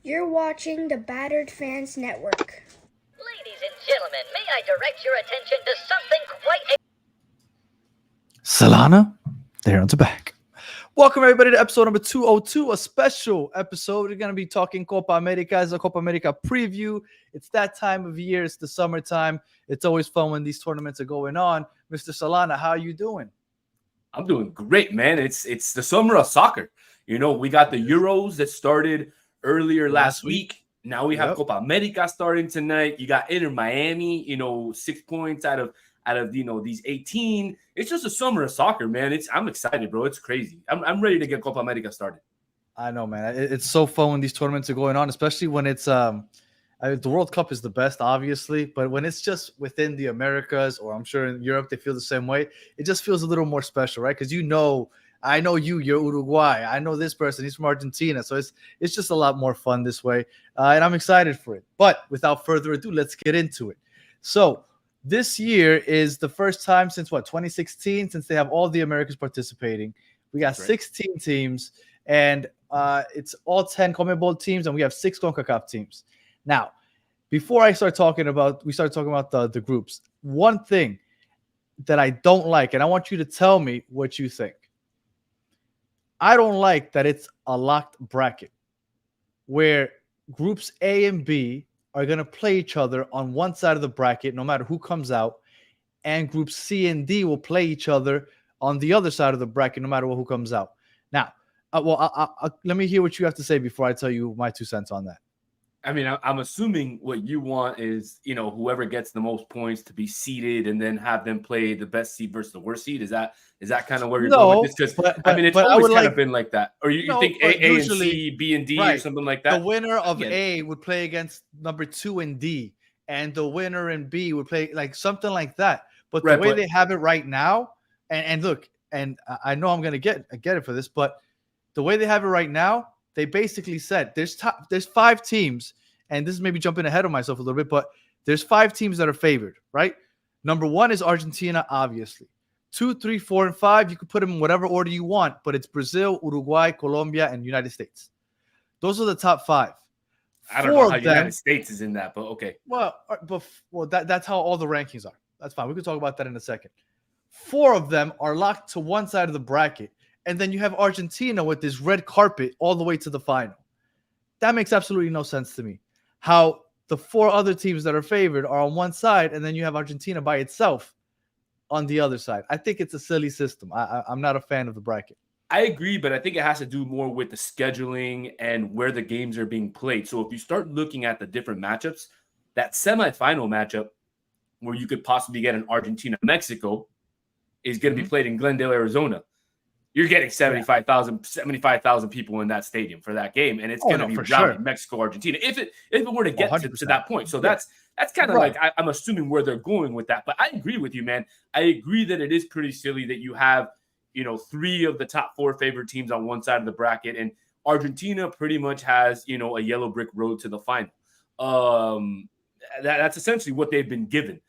You're watching the Battered Fans Network. Ladies and gentlemen, may I direct your attention to something quite Solana, they're on to back. Welcome everybody to episode number 202, a special episode. We're going to be talking Copa America as a Copa America preview. It's that time of year. It's the summertime. It's always fun when these tournaments are going on. Mr. Solana, how are you doing? I'm doing great, man. It's the summer of soccer. You know, we got the Euros that started earlier last week. Now we have Copa America starting tonight. You got Inter Miami, 6 points out of these 18. It's just a summer of soccer, man. I'm excited, bro. It's crazy. I'm ready to get Copa America started. I know, man. It's so fun when these tournaments are going on, especially when it's the World Cup is the best, obviously, but when it's just within the Americas, or I'm sure in Europe they feel the same way, it just feels a little more special, right? Because I know you're Uruguay. I know this person, he's from Argentina. So it's just a lot more fun this way, and I'm excited for it. But without further ado, let's get into it. So this year is the first time since 2016, since they have all the Americans participating. We got 16 teams, and it's all 10 CONMEBOL teams, and we have 6 CONCACAF teams. Now, before we start talking about the groups, one thing that I don't like, and I want you to tell me what you think. I don't like that it's a locked bracket where groups A and B are going to play each other on one side of the bracket, no matter who comes out, and groups C and D will play each other on the other side of the bracket, no matter who comes out. Now, let me hear what you have to say before I tell you my 2 cents on that. I mean, I'm assuming what you want is, whoever gets the most points to be seeded and then have them play the best seed versus the worst seed. Is that kind of where you're going with this? Because it's always kind of been like that. Or you think A and C, B and D, or something like that? The winner of A would play against number 2 and D, and the winner in B would play like something like that. But the way they have it right now, and look, and I know I'm gonna get it for this, but the way they have it right now, they basically said there's 5 teams, and this is maybe jumping ahead of myself a little bit, but there's 5 teams that are favored, right? Number 1 is Argentina, obviously. 2, 3, 4, and 5, you could put them in whatever order you want, but it's Brazil, Uruguay, Colombia, and United States. Those are the top 5. I don't know how United States is in that, but okay. Well, that's how all the rankings are. That's fine. We can talk about that in a second. 4 of them are locked to one side of the bracket. And then you have Argentina with this red carpet all the way to the final. That makes absolutely no sense to me. How the 4 other teams that are favored are on one side, and then you have Argentina by itself on the other side. I think it's a silly system. I'm not a fan of the bracket. I agree, but I think it has to do more with the scheduling and where the games are being played. So if you start looking at the different matchups, that semifinal matchup where you could possibly get an Argentina-Mexico is going to be played in Glendale, Arizona. You're getting 75,000 people in that stadium for that game, and it's going to be rowdy Mexico, Argentina. If it were to get to that point, so that's kind of like I'm assuming where they're going with that. But I agree with you, man. I agree that it is pretty silly that you have 3 of the top 4 favorite teams on one side of the bracket, and Argentina pretty much has a yellow brick road to the final. That's essentially what they've been given.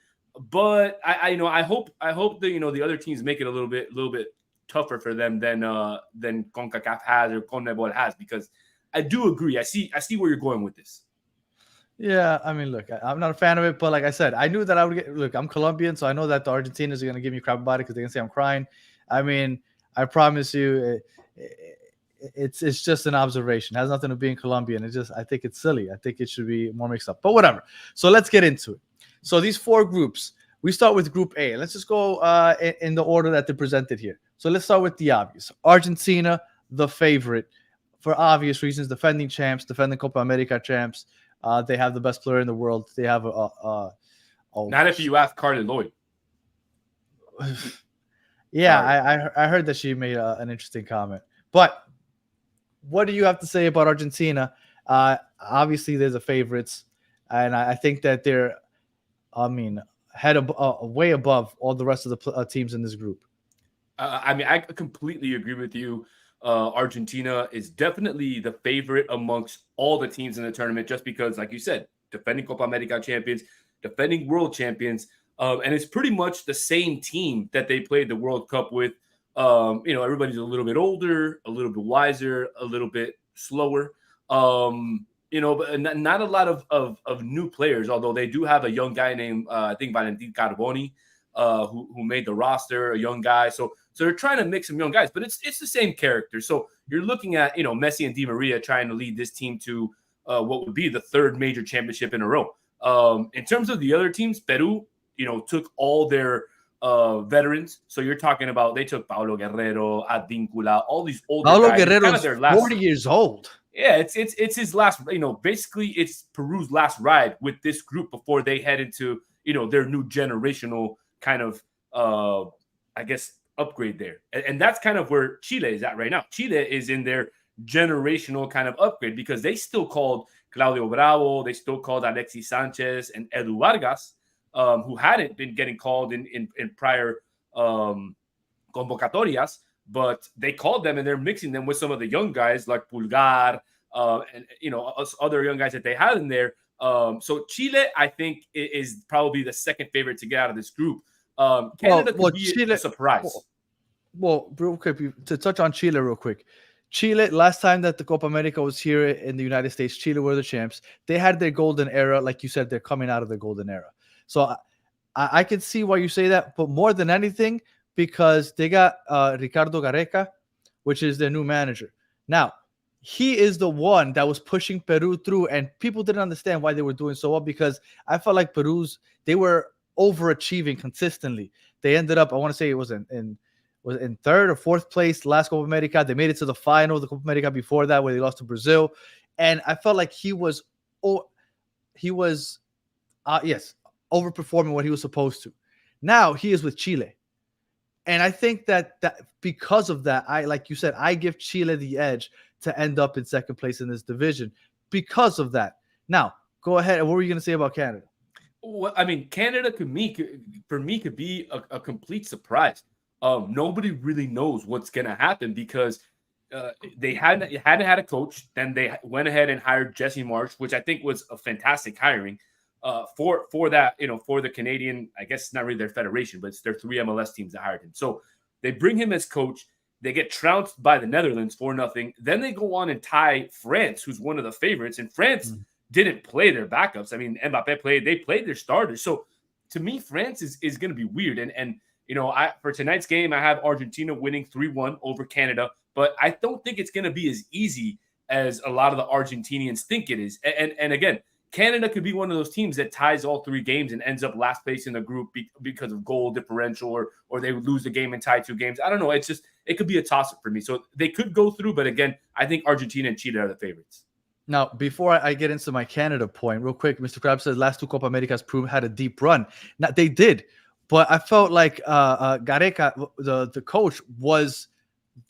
But I hope that the other teams make it a little bit tougher for them than CONCACAF has or CONMEBOL has, because I do agree. I see where you're going with this. Yeah, I mean, look, I'm not a fan of it, but like I said, I knew that I would get. Look, I'm Colombian, so I know that the Argentinians are going to give me crap about it because they're going to say I'm crying. I mean, I promise you, it's just an observation. It has nothing to be in Colombian. I think it's silly. I think it should be more mixed up, but whatever. So let's get into it. So these 4 groups, we start with Group A. Let's just go in the order that they're presented here. So let's start with the obvious. Argentina, the favorite, for obvious reasons, defending champs, defending Copa America champs. They have the best player in the world. They have not if you ask Carly Lloyd. Yeah, I heard that she made an interesting comment. But what do you have to say about Argentina? Obviously, they're the favorites, and I think that they're, way above all the rest of the teams in this group. I completely agree with you. Argentina is definitely the favorite amongst all the teams in the tournament, just because, like you said, defending Copa America champions, defending world champions, and it's pretty much the same team that they played the World Cup with. Everybody's a little bit older, a little bit wiser, a little bit slower. but not a lot of new players, although they do have a young guy named, I think, Valentin Carboni, who made the roster, a young guy. So they're trying to mix some young guys, but it's the same character. So you're looking at, Messi and Di Maria trying to lead this team to what would be the third major championship in a row. In terms of the other teams, Peru, took all their veterans. So you're talking about, they took Paulo Guerrero, Advíncula, all these older Paulo guys. Guerrero is 40 years old. Yeah, it's his last, basically it's Peru's last ride with this group before they head into, their new generational kind of, I guess, upgrade there. And that's kind of where Chile is at right now. Chile is in their generational kind of upgrade because they still called Claudio Bravo, they still called Alexis Sanchez and Edu Vargas, who hadn't been getting called in prior convocatorias. But they called them and they're mixing them with some of the young guys like Pulgar and other young guys that they had in there. So Chile, I think, is probably the second favorite to get out of this group. Canada could be Chile, a surprise. Well, real quick, to touch on Chile real quick. Chile, last time that the Copa America was here in the United States, Chile were the champs. They had their golden era. Like you said, they're coming out of the golden era. So I can see why you say that. But more than anything, because they got Ricardo Gareca, which is their new manager. Now, he is the one that was pushing Peru through, and people didn't understand why they were doing so well because I felt like they were overachieving consistently. They ended up, I want to say it was in third or fourth place last Copa America. They made it to the final of the Copa America before that, where they lost to Brazil. And I felt like he was overperforming what he was supposed to. Now he is with Chile. And I think that because of that, like you said, I give Chile the edge to end up in second place in this division because of that. Now, go ahead. What were you going to say about Canada? Well, I mean, Canada could be a complete surprise. Nobody really knows what's going to happen because they hadn't had a coach. Then they went ahead and hired Jesse Marsh, which I think was a fantastic hiring. For that, for the Canadian, I guess it's not really their federation, but it's their 3 MLS teams that hired him. So they bring him as coach. They get trounced by the Netherlands 4-0. Then they go on and tie France, who's one of the favorites. And France didn't play their backups. I mean, Mbappe they played their starters. So to me, France is going to be weird. And for tonight's game, I have Argentina winning 3-1 over Canada. But I don't think it's going to be as easy as a lot of the Argentinians think it is. And again, Canada could be one of those teams that ties all 3 games and ends up last place in the group because of goal differential, or they would lose the game and tie 2 games. I don't know. It could be a toss-up for me. So they could go through, but again, I think Argentina and Chile are the favorites. Now, before I get into my Canada point, real quick, Mr. Krabs says last 2 Copa Americas had a deep run. Now, they did, but I felt like Gareca, the coach, was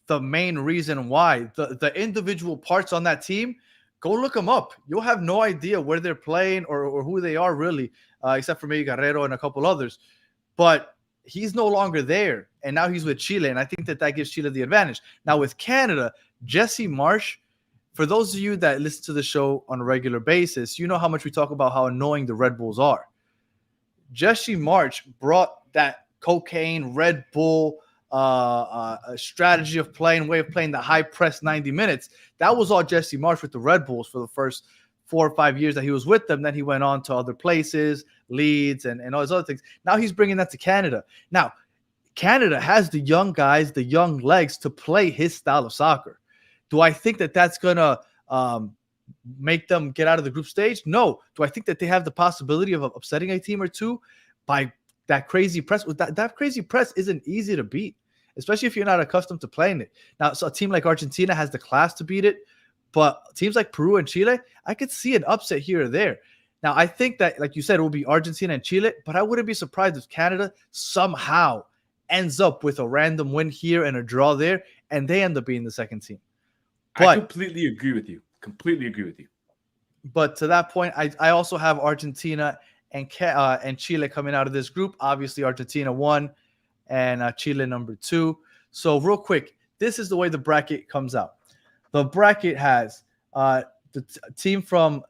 the main reason why. The individual parts on that team, go look them up. You'll have no idea where they're playing or who they are really, except for maybe Guerrero and a couple others. But he's no longer there, and now he's with Chile, and I think that gives Chile the advantage. Now with Canada, Jesse Marsh, for those of you that listen to the show on a regular basis, you know how much we talk about how annoying the Red Bulls are. Jesse Marsh brought that cocaine, Red Bull strategy of playing, way of playing the high press 90 minutes. That was all Jesse Marsh with the Red Bulls for the first 4 or 5 years that he was with them. Then he went on to other places, Leeds, and all those other things. Now he's bringing that to Canada. Now, Canada has the young guys, the young legs to play his style of soccer. Do I think that that's going to make them get out of the group stage? No. Do I think that they have the possibility of upsetting a team or two by that crazy press? That crazy press isn't easy to beat, especially if you're not accustomed to playing it. Now, so a team like Argentina has the class to beat it, but teams like Peru and Chile, I could see an upset here or there. Now, I think that, like you said, it will be Argentina and Chile, but I wouldn't be surprised if Canada somehow ends up with a random win here and a draw there, and they end up being the second team. But, I completely agree with you. But to that point, I also have Argentina and Chile coming out of this group. Obviously, Argentina 1 and Chile number 2. So real quick, this is the way the bracket comes out. The bracket has team from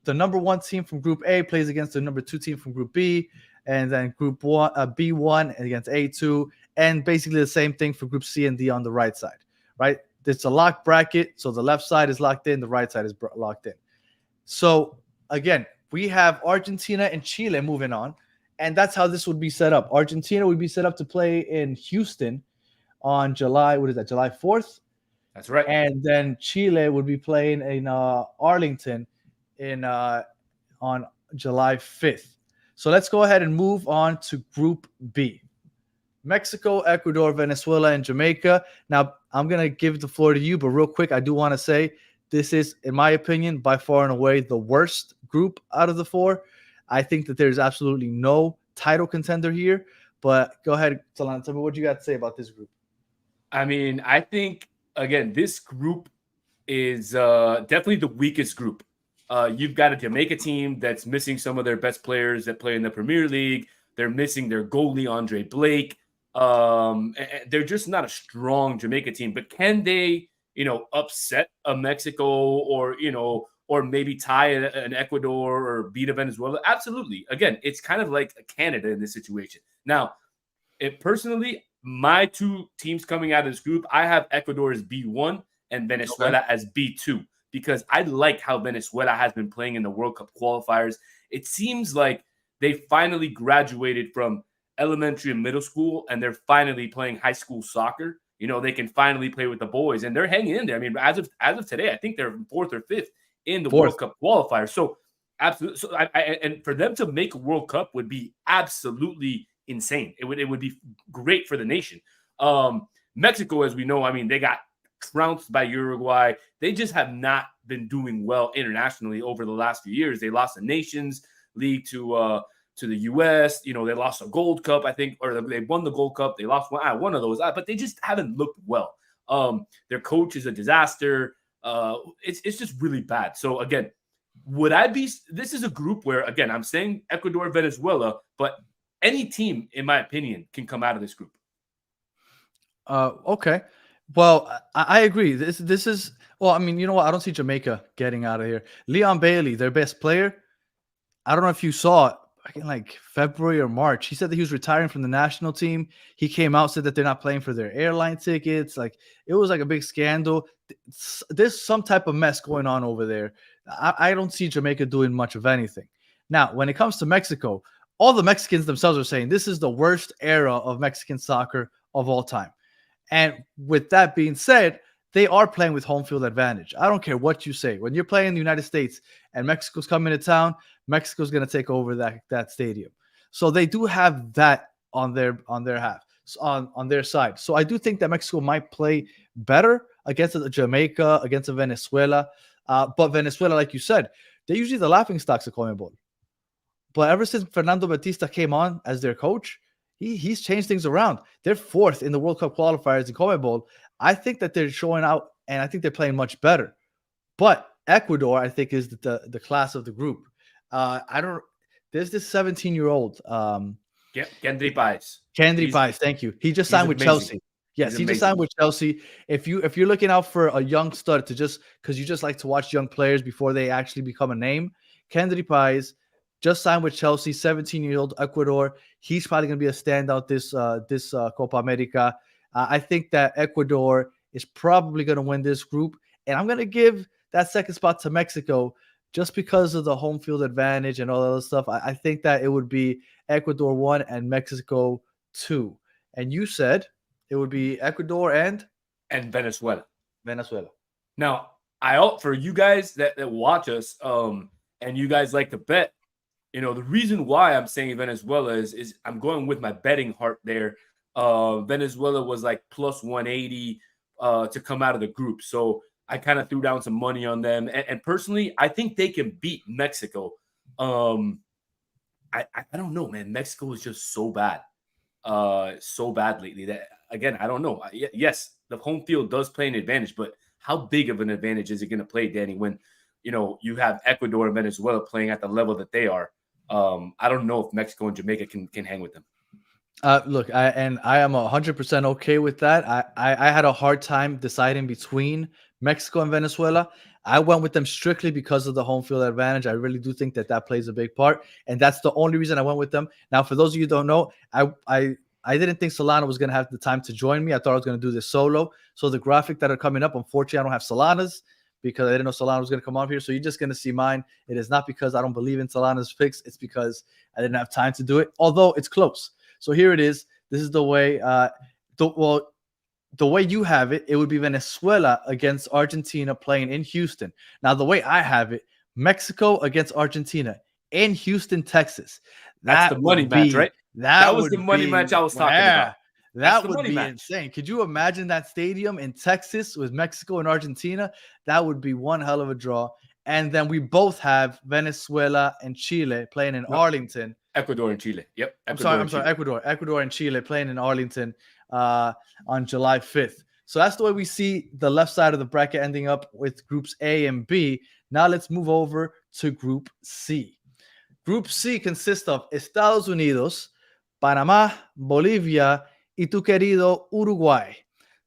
the number 1 team from Group A plays against the number 2 team from Group B, and then Group B1 against A2, and basically the same thing for Group C and D on the right side, right? It's a locked bracket, so the left side is locked in, the right side is locked in. So again, we have Argentina and Chile moving on, and that's how this would be set up. Argentina would be set up to play in Houston on July, what is that, July 4th? That's right. And then Chile would be playing in Arlington in on July 5th. So let's go ahead and move on to Group B. Mexico, Ecuador, Venezuela, and Jamaica. Now, I'm going to give the floor to you, but real quick, I do want to say this is, in my opinion, by far and away the worst group out of the four. I think that there's absolutely no title contender here, but go ahead, Solana, tell me what you got to say about this group. I mean, I think, again, this group is definitely the weakest group. You've got a Jamaica team that's missing some of their best players that play in the Premier League. They're missing their goalie, Andre Blake. They're just not a strong Jamaica team. But can they, upset a Mexico or maybe tie an Ecuador or beat a Venezuela? Absolutely. Again, it's kind of like Canada in this situation. Now, personally, my two teams coming out of this group, I have Ecuador as B1 and Venezuela as B2 because I like how Venezuela has been playing in the World Cup qualifiers. It seems like they finally graduated from elementary and middle school, and they're finally playing high school soccer. They can finally play with the boys, and they're hanging in there. I mean, as of today, I think they're fourth or fifth in the World Cup qualifier. So, absolutely. So, and for them to make a World Cup would be absolutely insane. It would be great for the nation. Mexico, as we know, I mean, they got trounced by Uruguay. They just have not been doing well internationally over the last few years. They lost the Nations League to the U.S. They lost a Gold Cup, I think, or they won the Gold Cup. They lost one of those, but they just haven't looked well. Their coach is a disaster. It's just really bad. So again, this is a group where, again, I'm saying Ecuador, Venezuela, but any team, in my opinion, can come out of this group. Okay. Well, I agree. This is, well, I mean, you know what? I don't see Jamaica getting out of here. Leon Bailey, their best player. I don't know if you saw it back in like February or March. He said that he was retiring from the national team. He came out, said that they're not playing for their airline tickets. Like, it was like a big scandal. There's some type of mess going on over there. I don't see Jamaica doing much of anything. Now, when it comes to Mexico, all the Mexicans themselves are saying this is the worst era of Mexican soccer of all time. And with that being said, they are playing with home field advantage. I don't care what you say. When you're playing in the United States and Mexico's coming to town, Mexico's going to take over that stadium. So they do have that on their half, on their side. So I do think that Mexico might play better against a Jamaica, against a Venezuela. But Venezuela, like you said, they're usually the laughing stocks of CONMEBOL. But ever since Fernando Batista came on as their coach, he's changed things around. They're fourth in the World Cup qualifiers in CONMEBOL. I think that they're showing out, and I think they're playing much better. But Ecuador, I think, is the class of the group. There's this 17-year-old. Kendry Páez. Kendry Páez, thank you. He just signed with Chelsea. Yes, he just signed with Chelsea. If you're looking out for a young stud because you just like to watch young players before they actually become a name, Kendry Páez just signed with Chelsea, 17-year-old Ecuador. He's probably going to be a standout this Copa America. I think that Ecuador is probably going to win this group, and I'm going to give that second spot to Mexico just because of the home field advantage and all that other stuff. I think that it would be Ecuador 1 and Mexico 2. And you said it would be Ecuador and Venezuela. Now, for you guys that watch us, and you guys like to bet, the reason why I'm saying Venezuela is I'm going with my betting heart there. Venezuela was like plus 180 to come out of the group. So I kind of threw down some money on them. And personally, I think they can beat Mexico. I don't know, man. Mexico is just so bad. So bad lately that, again, I don't know. Yes, the home field does play an advantage, but how big of an advantage is it going to play, Danny, when, you have Ecuador and Venezuela playing at the level that they are? I don't know if Mexico and Jamaica can hang with them. Look, I am 100% okay with that. I had a hard time deciding between Mexico and Venezuela. I went with them strictly because of the home field advantage. I really do think that plays a big part, and that's the only reason I went with them. Now, for those of you who don't know, I didn't think Solana was going to have the time to join me. I thought I was going to do this solo. So the graphic that are coming up, unfortunately, I don't have Solana's because I didn't know Solano was going to come on here. So you're just going to see mine. It is not because I don't believe in Solano's picks. It's because I didn't have time to do it, although it's close. So here it is. This is the way, the way you have it, it would be Venezuela against Argentina playing in Houston. Now, the way I have it, Mexico against Argentina in Houston, Texas. That's the money match, right? That was the money match I was talking about. That would be insane. Could you imagine that stadium in Texas with Mexico and Argentina? That would be one hell of a draw. And then we both have Venezuela and Chile playing in Arlington. Ecuador and Chile. Yep. I'm sorry. Ecuador and Chile playing in Arlington on July 5th. So that's the way we see the left side of the bracket ending up with groups A and B. Now let's move over to Group C. Group C consists of Estados Unidos, Panama, Bolivia, y tu querido Uruguay.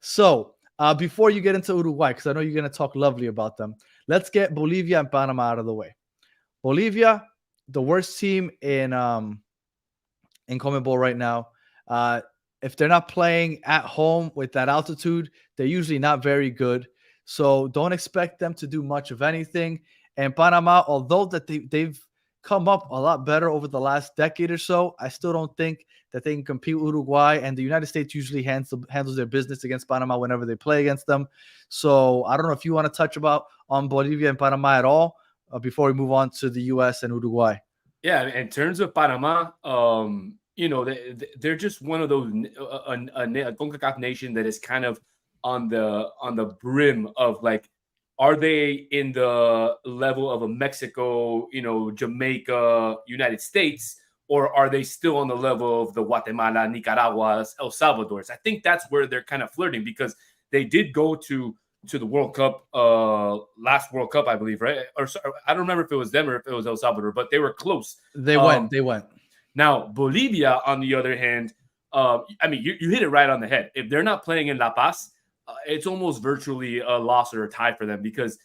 So before you get into Uruguay, because I know you're going to talk lovely about them, let's get Bolivia and Panama out of the way. Bolivia, the worst team in CONMEBOL right now. If they're not playing at home with that altitude, they're usually not very good. So don't expect them to do much of anything. And Panama, although that they've come up a lot better over the last decade or so, I still don't think that they can compete with Uruguay. And the United States usually handles their business against Panama whenever they play against them. So I don't know if you want to touch on Bolivia and Panama at all before we move on to the U.S. and Uruguay. Yeah, in terms of Panama, they're just one of those a CONCACAF nation that is kind of on the brim of like, are they in the level of a Mexico, Jamaica, United States, or are they still on the level of the Guatemala, Nicaragua, El Salvador's? I think that's where they're kind of flirting, because they did go to the World Cup, last World Cup, I believe, right? Or I don't remember if it was them or if it was El Salvador, but they were close. They went. Now, Bolivia, on the other hand, you hit it right on the head. If they're not playing in La Paz, it's almost virtually a loss or a tie for them, because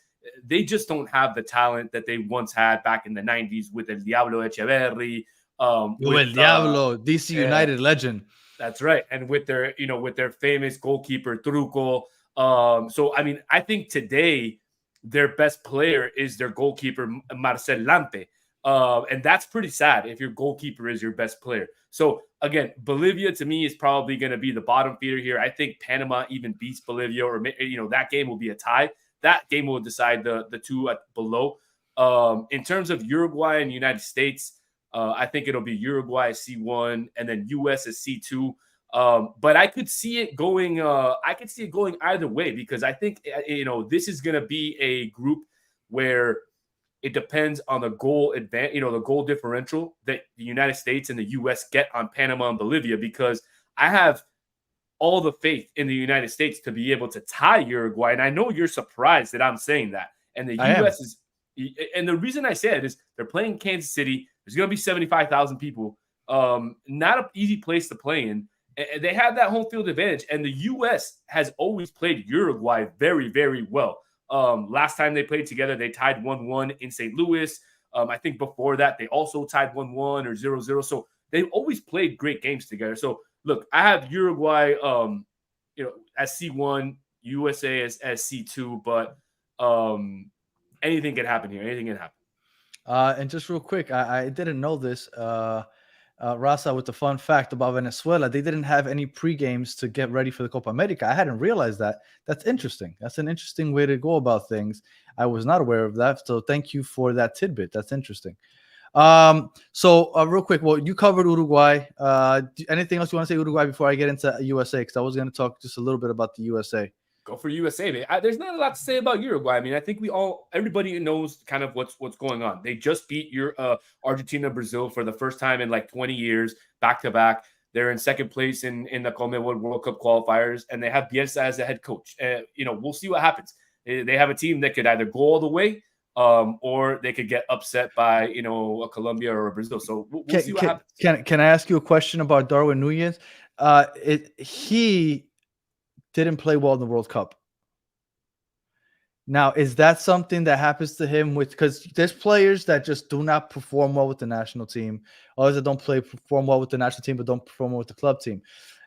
they just don't have the talent that they once had back in the 90s with El Diablo Echeverri. El Diablo, DC United legend. That's right. And with their famous goalkeeper, Truco. I think today their best player is their goalkeeper, Marcel Lampe. And that's pretty sad if your goalkeeper is your best player. So again, Bolivia to me is probably going to be the bottom feeder here. I think Panama even beats Bolivia, or that game will be a tie. That game will decide the two below. In terms of Uruguay and United States, I think it'll be Uruguay as C1 and then US as C2. But I could see it going. I could see it going either way, because I think this is going to be a group where it depends on the goal the goal differential that the United States and the U.S. get on Panama and Bolivia, because I have all the faith in the United States to be able to tie Uruguay. And I know you're surprised that I'm saying that. And the U.S. is, and the reason I say it is they're playing Kansas City. There's going to be 75,000 people. Not an easy place to play in. They have that home field advantage. And the U.S. has always played Uruguay very, very well. Last time they played together, they tied 1-1 in St. Louis. I think before that, they also tied 1-1 or 0-0. So they've always played great games together. So look, I have Uruguay, as C1, USA as C2, but anything can happen here. Anything can happen. And just real quick, I didn't know this. Raza, with the fun fact about Venezuela, they didn't have any pre-games to get ready for the Copa America. I hadn't realized that. That's interesting. That's an interesting way to go about things. I was not aware of that. So thank you for that tidbit. That's interesting. Real quick, well, you covered Uruguay. Anything else you want to say Uruguay before I get into USA? Because I was going to talk just a little bit about the USA. Go for USA, man. There's not a lot to say about Uruguay. I mean, I think everybody knows kind of what's going on. They just beat Argentina, Brazil for the first time in like 20 years, back to back. They're in second place in the CONMEBOL World Cup qualifiers, and they have Bielsa as the head coach. We'll see what happens. They have a team that could either go all the way, or they could get upset by a Colombia or a Brazil. So we'll see what happens. Can I ask you a question about Darwin Núñez? He didn't play well in the World Cup. Now, is that something that happens to him because there's players that just do not perform well with the national team, others that don't perform well with the national team but don't perform well with the club team.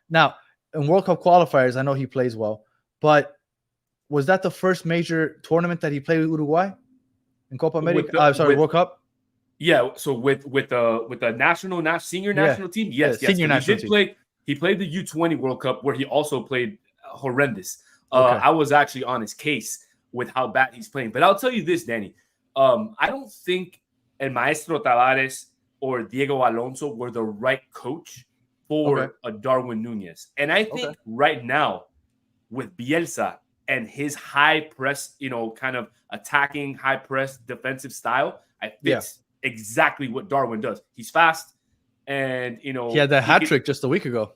Now, in World Cup qualifiers, I know he plays well, but Was that the first major tournament that he played with Uruguay in Copa America? With World Cup. Yeah, so with the senior Yeah, national team, yeah, yes. senior So he national did team. play. He played the U20 World Cup where he also played horrendous. Okay. I was actually on his case with how bad he's playing. But I'll tell you this, Danny. I don't think El Maestro Tavares or Diego Alonso were the right coach for Okay. a Darwin Nunez. And I think Okay. right now with Bielsa and his high press, kind of attacking, high press defensive style, I fits exactly what Darwin does. He's fast, and he had that hat trick just a week ago.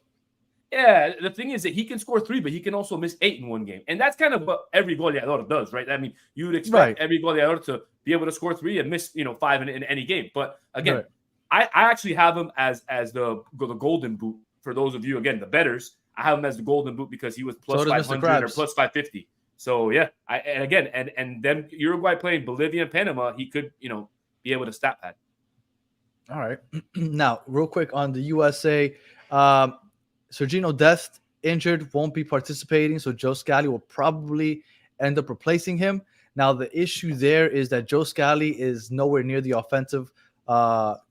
Yeah, the thing is that he can score 3, but he can also miss 8 in one game, and that's kind of what every goleador does, right? I mean, you would expect every goleador to be able to score 3 and miss 5 in any game. But again, I actually have him as the golden boot for those of you, again, the bettors. I have him as the golden boot because he was plus 500 or plus 550. So yeah, and then Uruguay playing Bolivia and Panama, he could be able to stat pad. All right, now real quick on the USA, Sergino Dest injured, won't be participating, so Joe Scally will probably end up replacing him. Now the issue there is that Joe Scally is nowhere near the offensive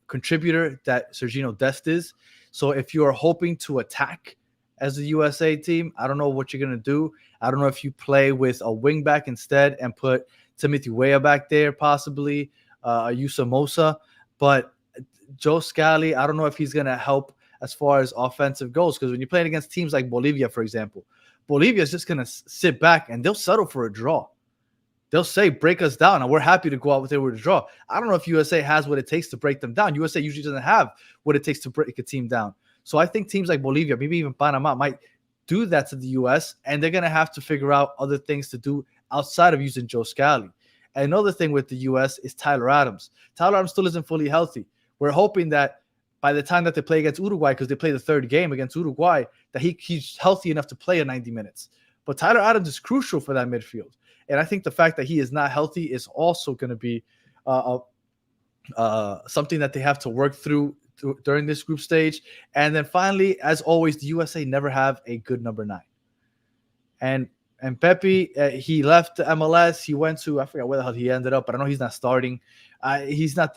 contributor that Sergino Dest is. So if you are hoping to attack as a USA team, I don't know what you're going to do. I don't know if you play with a wing back instead and put Timothy Weah back there, possibly Yusa Mosa. But Joe Scally, I don't know if he's going to help as far as offensive goes, because when you're playing against teams like Bolivia, for example, Bolivia is just going to sit back and they'll settle for a draw. They'll say, break us down, and we're happy to go out there with a draw. I don't know if USA has what it takes to break them down. USA usually doesn't have what it takes to break a team down. So I think teams like Bolivia, maybe even Panama, might do that to the U.S., and they're going to have to figure out other things to do outside of using Joe Scally. And another thing with the U.S. is Tyler Adams. Tyler Adams still isn't fully healthy. We're hoping that by the time that they play against Uruguay, because they play the third game against Uruguay, that he's healthy enough to play a 90 minutes. But Tyler Adams is crucial for that midfield. And I think the fact that he is not healthy is also going to be something that they have to work through during this group stage. And then finally, as always, the USA never have a good number 9. And Pepe, he left the MLS. He went to, I forgot where the hell he ended up, but I know he's not starting. He's not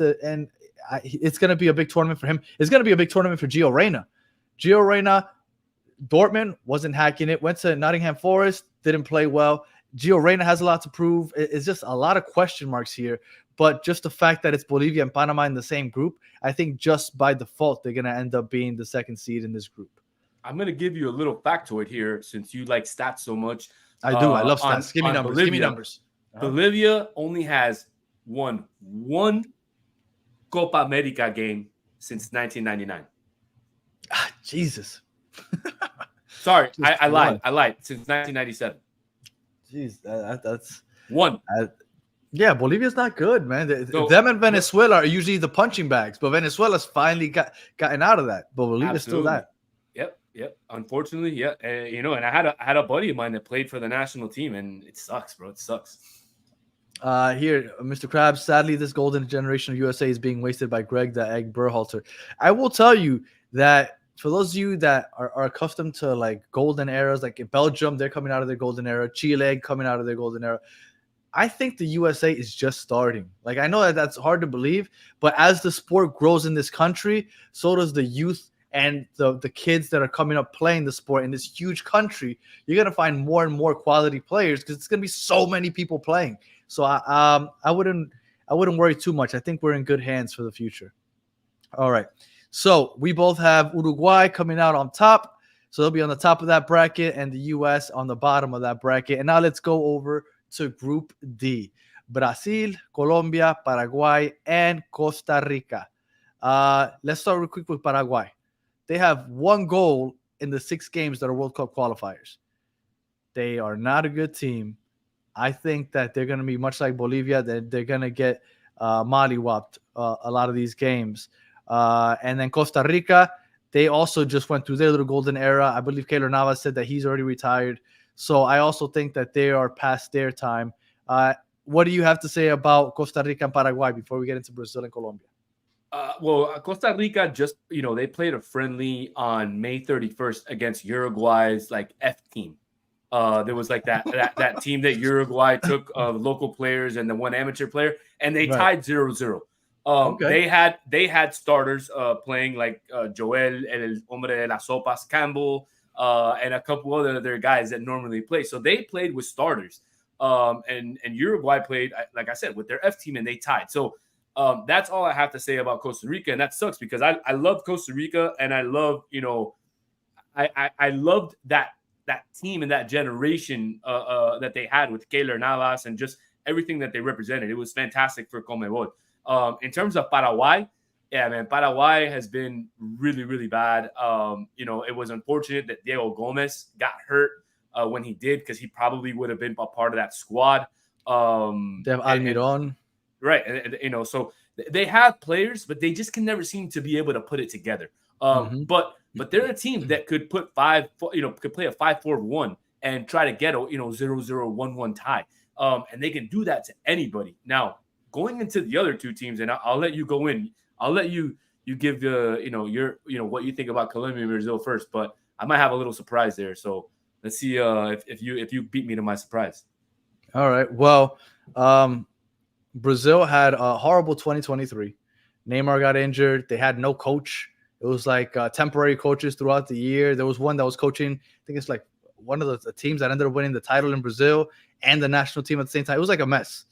it's going to be a big tournament for him. It's going to be a big tournament for Gio Reyna. Gio Reyna, Dortmund wasn't hacking it. Went to Nottingham Forest, didn't play well. Gio Reyna has a lot to prove. It's just a lot of question marks here. But just the fact that it's Bolivia and Panama in the same group, I think just by default, they're going to end up being the second seed in this group. I'm going to give you a little factoid here since you like stats so much. I do. I love stats. Give me numbers. Bolivia, give me numbers. Bolivia only has won one Copa America game since 1999. Jesus. Sorry, I lied. I lied. Since 1997. Jeez, that's one. Yeah, Bolivia's not good, man. Them and Venezuela are usually the punching bags, but Venezuela's finally gotten out of that. But Bolivia's still that. Yep. Unfortunately, yeah. And I had a buddy of mine that played for the national team, and it sucks, bro. It sucks. Here, Mr. Krabs, sadly, this golden generation of USA is being wasted by Greg the Egg Berhalter. I will tell you that for those of you that are accustomed to like golden eras, like in Belgium, they're coming out of their golden era, Chile coming out of their golden era. I think the USA is just starting. Like, I know that that's hard to believe, but as the sport grows in this country, so does the youth and the kids that are coming up playing the sport in this huge country. You're going to find more and more quality players because it's going to be so many people playing. So I wouldn't worry too much. I think we're in good hands for the future. All right. So we both have Uruguay coming out on top. So they'll be on the top of that bracket and the U.S. on the bottom of that bracket. And now let's go over to Group D. Brazil, Colombia, Paraguay, and Costa Rica. Let's start real quick with Paraguay. They have 1 goal in the 6 games that are World Cup qualifiers. They are not a good team. I think that they're going to be much like Bolivia. They're going to get mollywopped a lot of these games. And then Costa Rica, they also just went through their little golden era. I believe Keylor Navas said that he's already retired. So I also think that they are past their time. What do you have to say about Costa Rica and Paraguay before we get into Brazil and Colombia? Well, Costa Rica just, they played a friendly on May 31st against Uruguay's F team. There was like that team that Uruguay took local players and the one amateur player, and they tied 0-0. Okay. They had starters playing like Joel El Hombre de las Sopas Campbell and a couple other guys that normally play. So they played with starters. And Uruguay played, like I said, with their F team, and they tied. So that's all I have to say about Costa Rica, and that sucks because I love Costa Rica, and I love I loved that team and that generation that they had with Keylor Navas and just everything that they represented. It was fantastic for Conmebol. In terms of Paraguay, yeah, man, Paraguay has been really, really bad. It was unfortunate that Diego Gomez got hurt when he did, because he probably would have been a part of that squad. They have Almiron. Right. And so they have players, but they just can never seem to be able to put it together. But they're a team that could put could play a 5-4-1 and try to get a 0-0, 1-1 tie. And they can do that to anybody. Now, going into the other two teams, and I'll let you go in. I'll let you give your what you think about Colombia and Brazil first, but I might have a little surprise there. So let's see if you beat me to my surprise. All right. Well, Brazil had a horrible 2023. Neymar got injured. They had no coach. It was like temporary coaches throughout the year. There was one that was coaching, I think it's like one of the teams that ended up winning the title in Brazil and the national team at the same time. It was like a mess.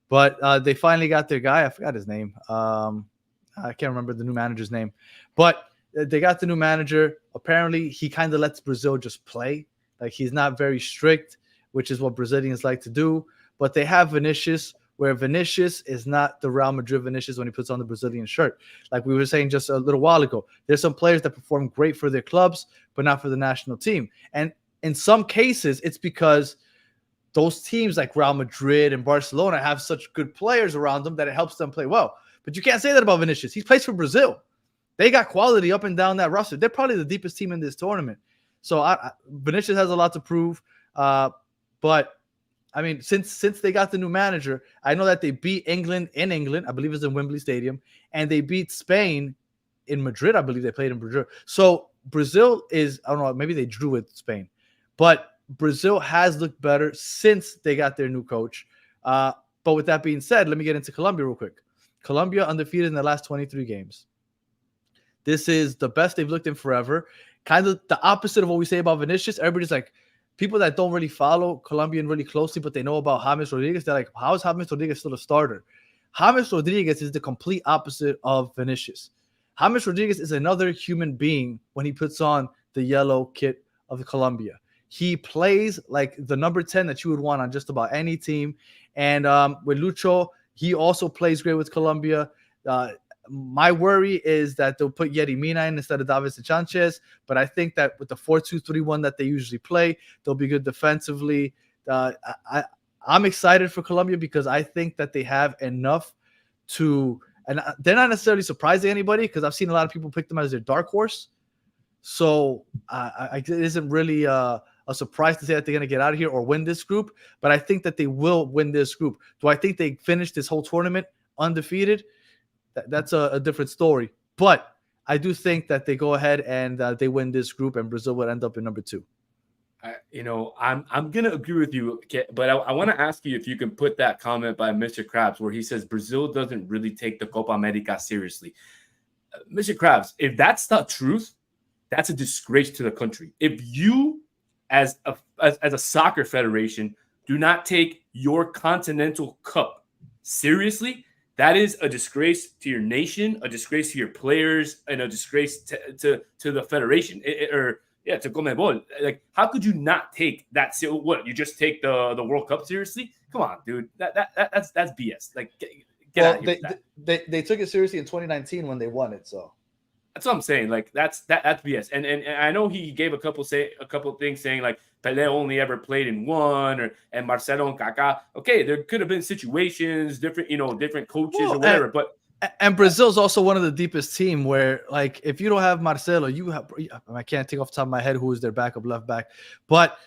But they finally got their guy. I forgot his name. I can't remember the new manager's name. But they got the new manager. Apparently, he kind of lets Brazil just play. Like, he's not very strict, which is what Brazilians like to do. But they have Vinicius, where Vinicius is not the Real Madrid Vinicius when he puts on the Brazilian shirt. Like we were saying just a little while ago, there's some players that perform great for their clubs, but not for the national team. And in some cases, it's because those teams like Real Madrid and Barcelona have such good players around them that it helps them play well. But you can't say that about Vinicius. He plays for Brazil. They got quality up and down that roster. They're probably the deepest team in this tournament. So Vinicius has a lot to prove. But I mean, since they got the new manager, I know that they beat England in England. I believe it's in Wembley Stadium. And they beat Spain in Madrid. I believe they played in Madrid. So Brazil is, I don't know, maybe they drew with Spain. But Brazil has looked better since they got their new coach. But with that being said, let me get into Colombia real quick. Colombia undefeated in the last 23 games. This is the best they've looked in forever. Kind of the opposite of what we say about Vinicius. Everybody's like, people that don't really follow Colombian really closely, but they know about James Rodriguez, they're like, how is James Rodriguez still a starter? James Rodriguez is the complete opposite of Vinicius. James Rodriguez is another human being when he puts on the yellow kit of Colombia. He plays like the number 10 that you would want on just about any team. And with Lucho, he also plays great with Colombia. My worry is that they'll put Yerry Mina in instead of Davinson Sanchez. But I think that with the 4-2-3-1 that they usually play, they'll be good defensively. I'm excited for Colombia because I think that they have enough to – and they're not necessarily surprising anybody because I've seen a lot of people pick them as their dark horse. So it isn't really a surprise to say that they're going to get out of here or win this group. But I think that they will win this group. Do I think they finish this whole tournament undefeated? That's a different story. But I do think that they go ahead and they win this group and Brazil will end up in number 2. I'm going to agree with you, but I want to ask you if you can put that comment by Mr. Krabs where he says Brazil doesn't really take the Copa America seriously. Mr. Krabs, if that's not truth, that's a disgrace to the country. If you, as a soccer federation, do not take your Continental Cup seriously, that is a disgrace to your nation, a disgrace to your players, and a disgrace to the federation to Conmebol. Like, how could you not take that? What, you just take the World Cup seriously? Come on, dude. That's BS. Like, get out of here. They took it seriously in 2019 when they won it. So that's what I'm saying. Like, that's BS. And I know he gave a couple things saying like Pelé only ever played in one, and Marcelo and Kaká. Okay, there could have been situations, different coaches or whatever. And Brazil's also one of the deepest team where, like, if you don't have Marcelo, I can't think off the top of my head who is their backup left back, but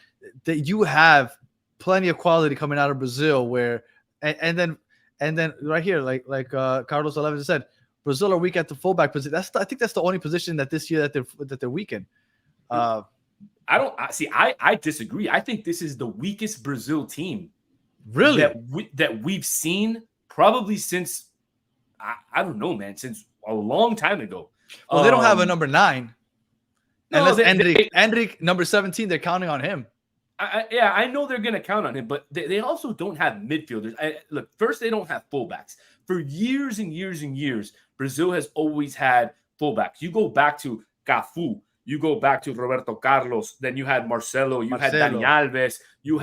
you have plenty of quality coming out of Brazil. Where and then right here, like Carlos Eleven said, Brazil are weak at the fullback position. I think that's the only position that this year that they're weak in. I disagree. I think this is the weakest Brazil team Really? that we've seen probably since I don't know, man, since a long time ago. Well, they don't have a number 9. No, Unless Endrick, number 17, they're counting on him. I know they're going to count on him, but they also don't have midfielders. Look, first, they don't have fullbacks. For years and years and years, Brazil has always had fullbacks. You go back to Cafu, you go back to Roberto Carlos, then you had Marcelo, you had Dani Alves, you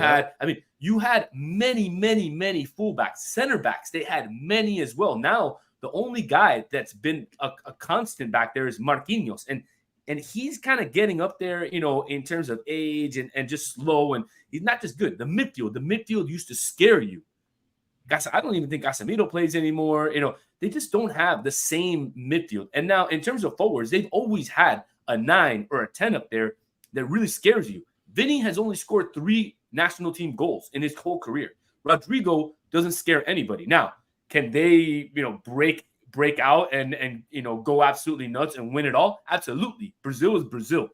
had many, many, many fullbacks, center backs. They had many as well. Now, the only guy that's been a constant back there is Marquinhos, and he's kind of getting up there, in terms of age and just slow, and he's not just good. The midfield used to scare you. I don't even think Casemiro plays anymore. They just don't have the same midfield. And now, in terms of forwards, they've always had a 9 or a 10 up there that really scares you. Vinny has only scored 3 national team goals in his whole career. Rodrigo doesn't scare anybody. Now, can they, break out and go absolutely nuts and win it all? Absolutely. Brazil is Brazil.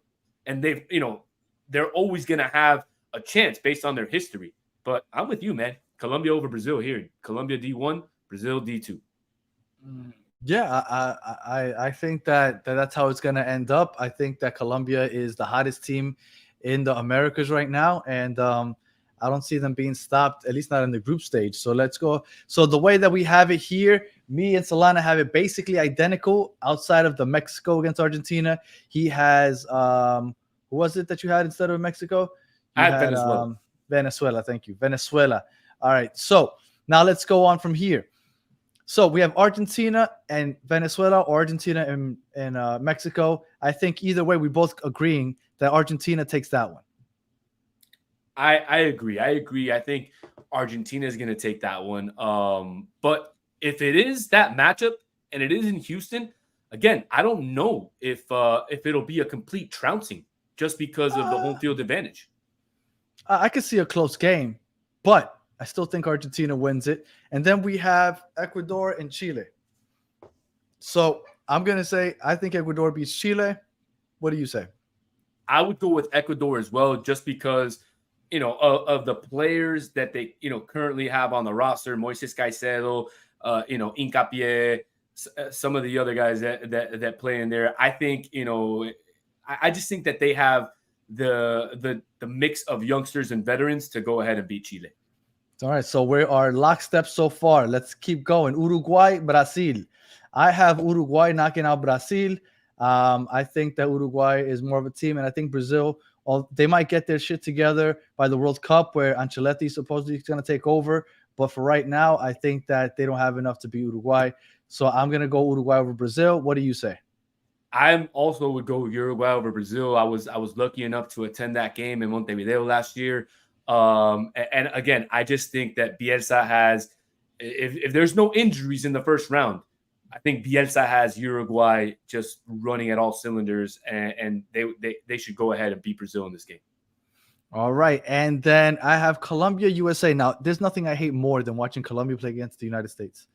And they're always going to have a chance based on their history. But I'm with you, man. Colombia over Brazil here. Colombia D1, Brazil D2. Yeah, I think that's how it's going to end up. I think that Colombia is the hottest team in the Americas right now, and I don't see them being stopped, at least not in the group stage. So let's go. So the way that we have it here, me and Solana have it basically identical outside of the Mexico against Argentina. He has who was it that you had instead of Mexico? I had Venezuela. Venezuela, thank you. Venezuela. All right. So now let's go on from here. So we have Argentina and Venezuela, or Argentina and Mexico. I think either way, we both agreeing that Argentina takes that one. I agree. I think Argentina is going to take that one. But if it is that matchup and it is in Houston, again, I don't know if it'll be a complete trouncing just because of the home field advantage. I could see a close game, but I still think Argentina wins it. And then we have Ecuador and Chile. So I'm going to say I think Ecuador beats Chile. What do you say? I would go with Ecuador as well, just because, of the players that they, currently have on the roster. Moises Caicedo, Hincapié, some of the other guys that play in there. I think, I just think that they have the mix of youngsters and veterans to go ahead and beat Chile. All right, so we are lockstep so far. Let's keep going. Uruguay, Brazil. I have Uruguay knocking out Brazil. I think that Uruguay is more of a team, and I think Brazil, they might get their shit together by the World Cup, where Ancelotti supposedly is going to take over. But for right now, I think that they don't have enough to beat Uruguay. So I'm going to go Uruguay over Brazil. What do you say? I also would go Uruguay over Brazil. I was lucky enough to attend that game in Montevideo last year. And again, I just think that Bielsa has, if there's no injuries in the first round, I think Bielsa has Uruguay just running at all cylinders, and they should go ahead and beat Brazil in this game. All right. And then I have Colombia, USA. Now, there's nothing I hate more than watching Colombia play against the United States,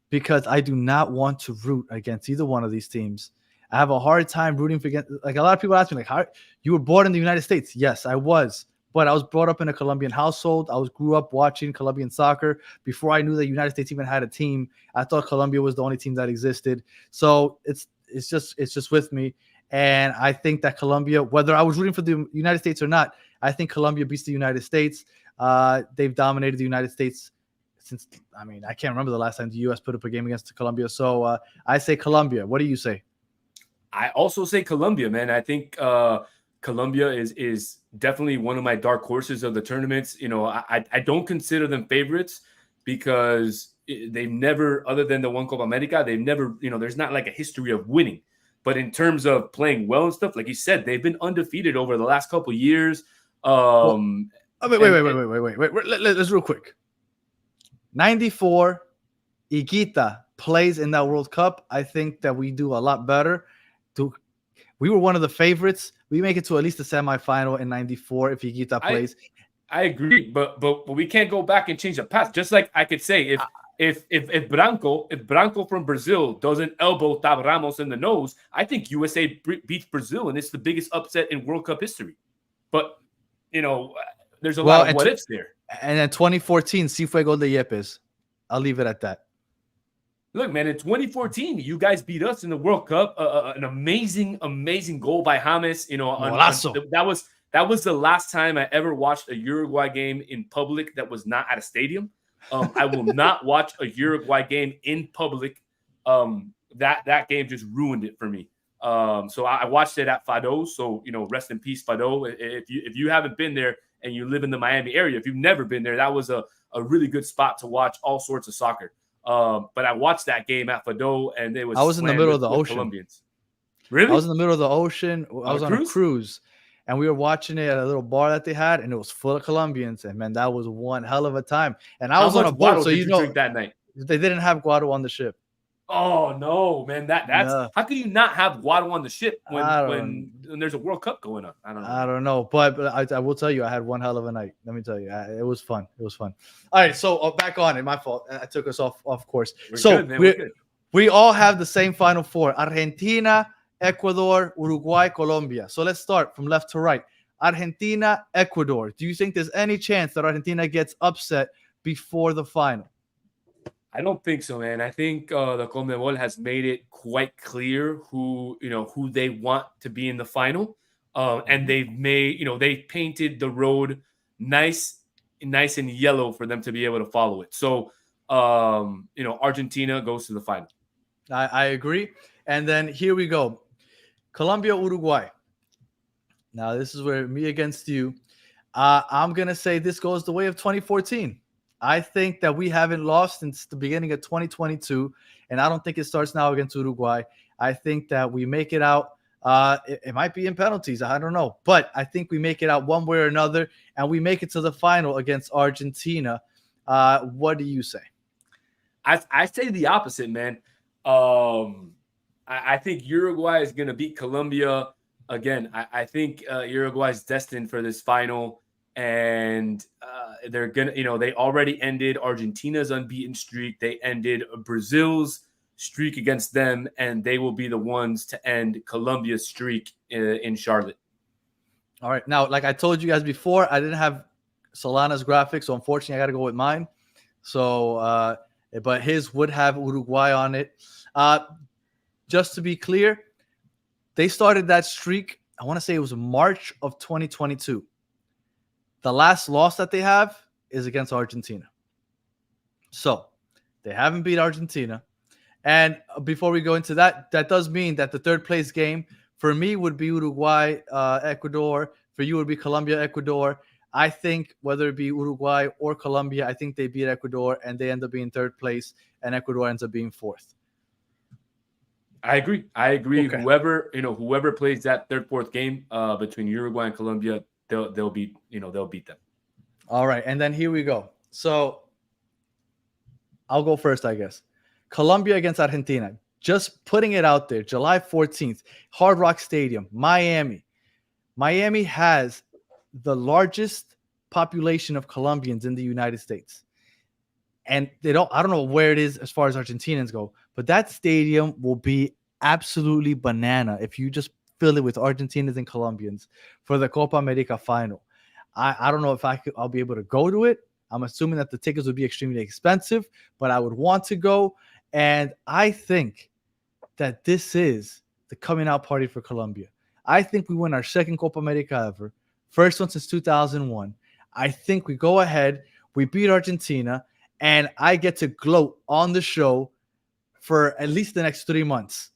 because I do not want to root against either one of these teams. I have a hard time rooting for against, like, a lot of people ask me, like, how you were born in the United States? Yes, I was. But I was brought up in a Colombian household. Grew up watching Colombian soccer. Before I knew the United States even had a team, I thought Colombia was the only team that existed. So it's just with me. And I think that Colombia, whether I was rooting for the United States or not, I think Colombia beats the United States. They've dominated the United States since, I can't remember the last time the U.S. put up a game against Colombia. So I say Colombia. What do you say? I also say Colombia, man. I think Colombia is definitely one of my dark horses of the tournaments. I don't consider them favorites because they've never, other than the one Copa America, they've never, there's not like a history of winning. But in terms of playing well and stuff, like you said, they've been undefeated over the last couple of years. Wait. Let's real quick. 94, Higuita plays in that World Cup. I think that we do a lot better. We were one of the favorites. We make it to at least the semifinal in 94 if Higuita plays. I agree, but we can't go back and change the past. Just like I could say, if Branco from Brazil doesn't elbow Tab Ramos in the nose, I think USA beats Brazil, and it's the biggest upset in World Cup history. But, there's a Well, lot of what ifs there. and then 2014, Si Fuego de Yepes. I'll leave it at that. Look, man, in 2014, you guys beat us in the World Cup. An amazing, amazing goal by James. That was the last time I ever watched a Uruguay game in public that was not at a stadium. I will not watch a Uruguay game in public. That game just ruined it for me. So I watched it at Fado. So rest in peace, Fado. If you haven't been there and you live in the Miami area, if you've never been there, that was a really good spot to watch all sorts of soccer. But I watched that game at Fado, and I was in the middle of the ocean. Colombians. Really? I was in the middle of the ocean. I was on a cruise, and we were watching it at a little bar that they had, and it was full of Colombians. And man, that was one hell of a time. And I was on a boat, so drink that night. They didn't have guaro on the ship. Oh no, man! That's how can you not have guaro on the ship when there's a World Cup going on? I don't know, but I will tell you, I had one hell of a night. Let me tell you, it was fun. It was fun. All right, so back on it. My fault. I took us off course. We all have the same Final Four: Argentina, Ecuador, Uruguay, Colombia. So let's start from left to right. Argentina, Ecuador. Do you think there's any chance that Argentina gets upset before the final? I don't think so, man. I think the CONMEBOL has made it quite clear who they want to be in the final, and they painted the road nice and yellow for them to be able to follow it. So, Argentina goes to the final. I agree. And then here we go, Colombia, Uruguay. Now this is where me against you. I'm gonna say this goes the way of 2014. I think that we haven't lost since the beginning of 2022, and I don't think it starts now against Uruguay. I think that we make it out. It might be in penalties. I don't know. But I think we make it out one way or another, and we make it to the final against Argentina. What do you say? I say the opposite, man. I think Uruguay is going to beat Colombia. Again, I think Uruguay is destined for this final. And they're going to, they already ended Argentina's unbeaten streak. They ended Brazil's streak against them, and they will be the ones to end Colombia's streak in Charlotte. All right. Now, like I told you guys before, I didn't have Solana's graphics, so unfortunately I got to go with mine. So, but his would have Uruguay on it. Just to be clear, they started that streak, I want to say it was March of 2022. The last loss that they have is against Argentina. So they haven't beat Argentina. And before we go into that, that does mean that the third place game for me would be Uruguay, Ecuador. For you would be Colombia, Ecuador. I think whether it be Uruguay or Colombia, I think they beat Ecuador and they end up being third place, and Ecuador ends up being fourth. I agree. Okay. Whoever plays that third, fourth game between Uruguay and Colombia, they'll beat them. All right, and then here we go. So I'll go first, I guess. Colombia against Argentina. Just putting it out there, July 14th, Hard Rock Stadium, Miami. Miami has the largest population of Colombians in the United States. And I don't know where it is as far as Argentinians go, but that stadium will be absolutely banana if you just fill it with Argentinians and Colombians for the Copa America final. I don't know if I'll be able to go to it. I'm assuming that the tickets would be extremely expensive, but I would want to go. And I think that this is the coming out party for Colombia. I think we win our second Copa America ever. First one since 2001. I think we go ahead, we beat Argentina, and I get to gloat on the show for at least the next 3 months.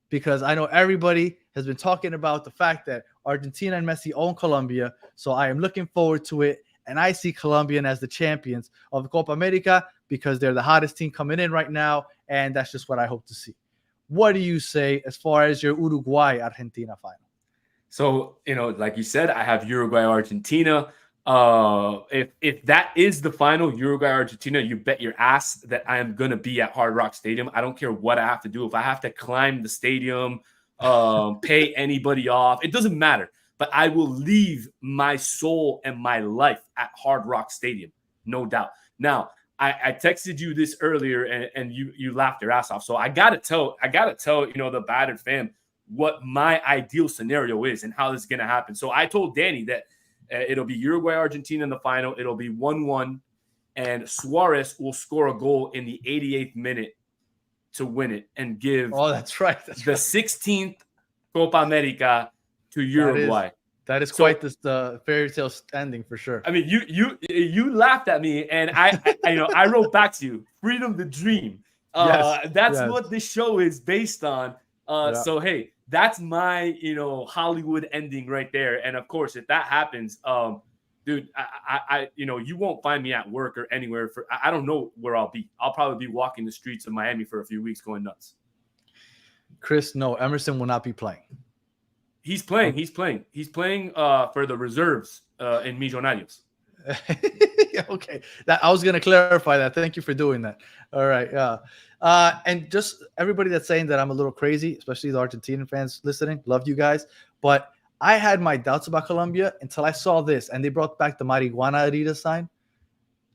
Because I know everybody has been talking about the fact that Argentina and Messi own Colombia. So I am looking forward to it. And I see Colombian as the champions of the Copa America because they're the hottest team coming in right now. And that's just what I hope to see. What do you say as far as your Uruguay-Argentina final? So, like you said, I have Uruguay-Argentina. If that is the final, Uruguay-Argentina, you bet your ass that I am going to be at Hard Rock Stadium. I don't care what I have to do. If I have to climb the stadium, pay anybody off, it doesn't matter. But I will leave my soul and my life at Hard Rock Stadium, no doubt. Now, I texted you this earlier, and you laughed your ass off. So I gotta tell the battered fam what my ideal scenario is and how this is gonna happen. So I told Danny that It'll be Uruguay, Argentina in the final. It'll be 1-1, and Suarez will score a goal in the 88th minute to win it and give that's right. the 16th Copa America to Uruguay. That is quite the fairy tale ending for sure. I mean, you laughed at me, and I wrote back to you, freedom to dream. That's what this show is based on. So hey, that's my Hollywood ending right there. And of course, if that happens, dude, I you won't find me at work or anywhere I don't know where I'll be. I'll probably be walking the streets of Miami for a few weeks going nuts. Chris, no, Emerson will not be playing. He's playing for the reserves in Millonarios. Okay, I was going to clarify that. Thank you for doing that. All right, and just everybody that's saying that I'm a little crazy, especially the Argentinian fans listening, love you guys. But I had my doubts about Colombia until I saw this, and they brought back the Marihuana Adidas sign.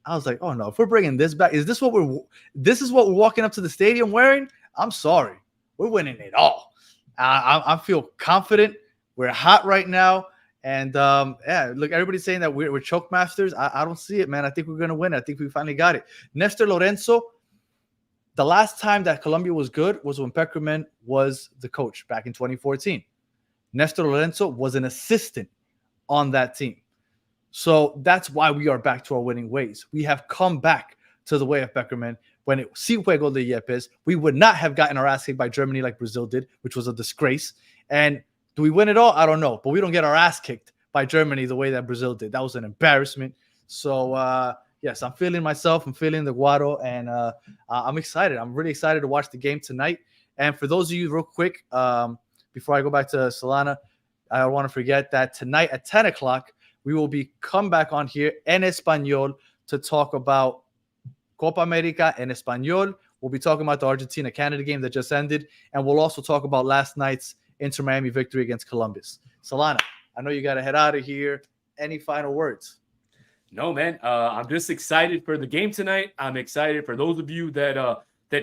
I was like, oh no, if we're bringing this back, is this what we're walking up to the stadium wearing? I'm sorry, we're winning it all. I feel confident. We're hot right now. And look, everybody's saying that we're choke masters. I don't see it, man. I think we're going to win. I think we finally got it. Nestor Lorenzo, the last time that Colombia was good was when Peckerman was the coach back in 2014. Nestor Lorenzo was an assistant on that team. So that's why we are back to our winning ways. We have come back to the way of Peckerman. When it si juego de Yepes, we would not have gotten our ass kicked by Germany like Brazil did, which was a disgrace. And do we win it all? I don't know. But we don't get our ass kicked by Germany the way that Brazil did. That was an embarrassment. So, yes, I'm feeling myself. I'm feeling the Guaro. And I'm excited. I'm really excited to watch the game tonight. And for those of you, real quick, before I go back to Solana, I don't want to forget that tonight at 10 o'clock, we will come back on here en Español to talk about Copa America en Español. We'll be talking about the Argentina-Canada game that just ended, and we'll also talk about last night's Inter Miami victory against Columbus. Solana, I know you got to head out of here. Any final words? No, man. I'm just excited for the game tonight. I'm excited for those of you that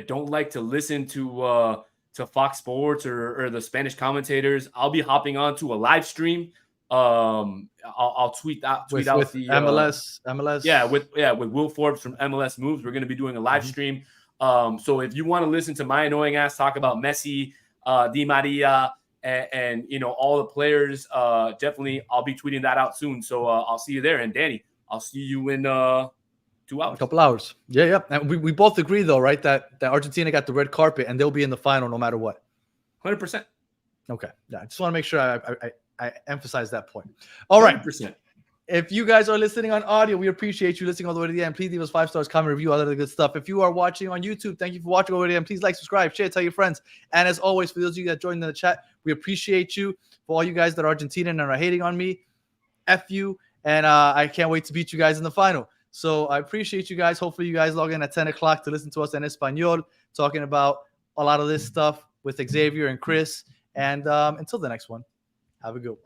don't like to listen to Fox Sports or the Spanish commentators. I'll be hopping on to a live stream. I'll tweet out with the MLS. Yeah, with Will Forbes from MLS Moves. We're going to be doing a live stream. So if you want to listen to my annoying ass talk about Messi, Di Maria, and all the players, definitely I'll be tweeting that out soon. So I'll see you there. And Danny, I'll see you in 2 hours. A couple hours. Yeah. And we both agree though, right? That Argentina got the red carpet and they'll be in the final no matter what. 100%. Okay. Yeah. I just want to make sure I emphasize that point. All right. 100%. If you guys are listening on audio, we appreciate you listening all the way to the end. Please leave us 5 stars, comment, review, all that good stuff. If you are watching on YouTube, thank you for watching over the end. Please like, subscribe, share, tell your friends. And as always, for those of you that joined in the chat, we appreciate you. For all you guys that are Argentinian and are hating on me, F you. And I can't wait to beat you guys in the final. So I appreciate you guys. Hopefully you guys log in at 10 o'clock to listen to us in Espanol, talking about a lot of this stuff with Xavier and Chris. And until the next one, have a good one.